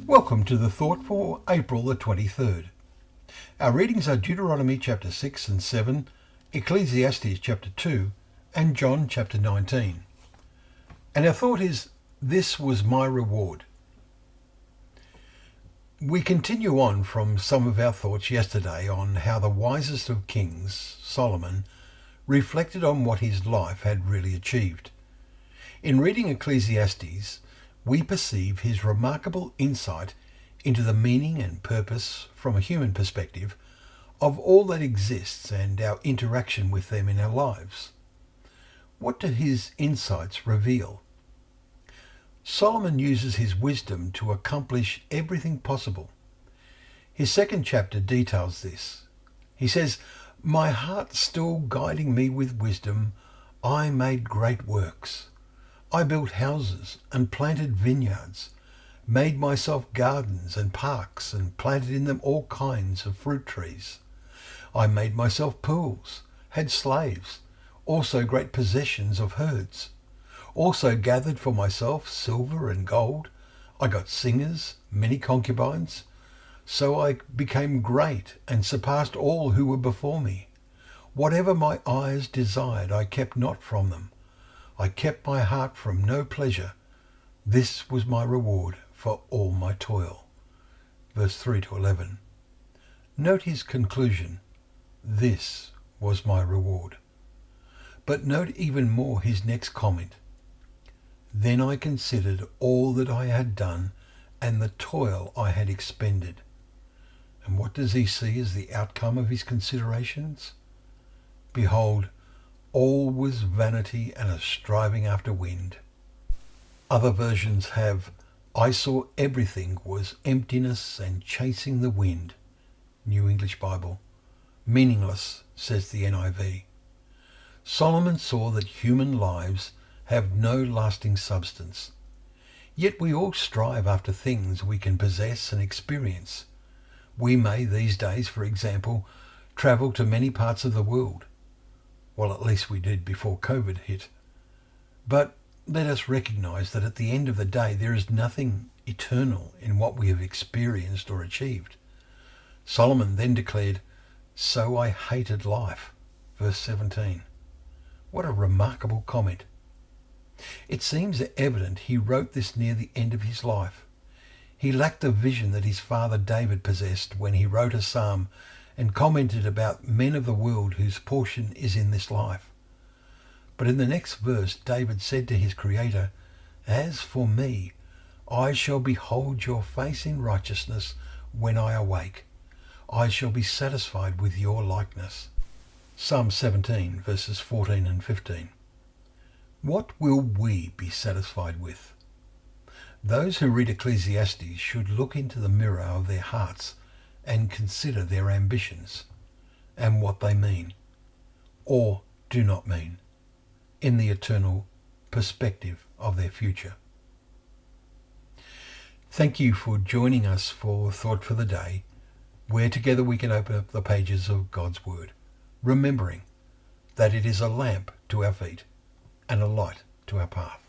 Welcome to the Thought for April the 23rd. Our readings are Deuteronomy chapter 6 and 7, Ecclesiastes chapter 2, and John chapter 19. And our thought is, this was my reward. We continue on from some of our thoughts yesterday on how the wisest of kings, Solomon, reflected on what his life had really achieved. In reading Ecclesiastes, we perceive his remarkable insight into the meaning and purpose, from a human perspective, of all that exists and our interaction with them in our lives. What do his insights reveal? Solomon uses his wisdom to accomplish everything possible. His second chapter details this. He says, "My heart still guiding me with wisdom, I made great works. I built houses and planted vineyards, made myself gardens and parks and planted in them all kinds of fruit trees. I made myself pools, had slaves, also great possessions of herds. Also gathered for myself silver and gold. I got singers, many concubines. So I became great and surpassed all who were before me. Whatever my eyes desired, I kept not from them. I kept my heart from no pleasure. This was my reward for all my toil." Verse 3 to 11. Note his conclusion. This was my reward. But note even more his next comment. "Then I considered all that I had done and the toil I had expended." And what does he see as the outcome of his considerations? Behold, all was vanity and a striving after wind. Other versions have, "I saw everything was emptiness and chasing the wind." New English Bible. Meaningless, says the NIV. Solomon saw that human lives have no lasting substance. Yet we all strive after things we can possess and experience. We may these days, for example, travel to many parts of the world. Well, at least we did before COVID hit. But let us recognize that at the end of the day, there is nothing eternal in what we have experienced or achieved. Solomon then declared, "So I hated life." Verse 17. What a remarkable comment. It seems evident he wrote this near the end of his life. He lacked the vision that his father David possessed when he wrote a psalm and commented about men of the world whose portion is in this life. But in the next verse, David said to his Creator, "As for me, I shall behold your face in righteousness when I awake. I shall be satisfied with your likeness." Psalm 17, verses 14 and 15. What will we be satisfied with? Those who read Ecclesiastes should look into the mirror of their hearts and consider their ambitions and what they mean, or do not mean, in the eternal perspective of their future. Thank you for joining us for Thought for the Day, where together we can open up the pages of God's Word, remembering that it is a lamp to our feet and a light to our path.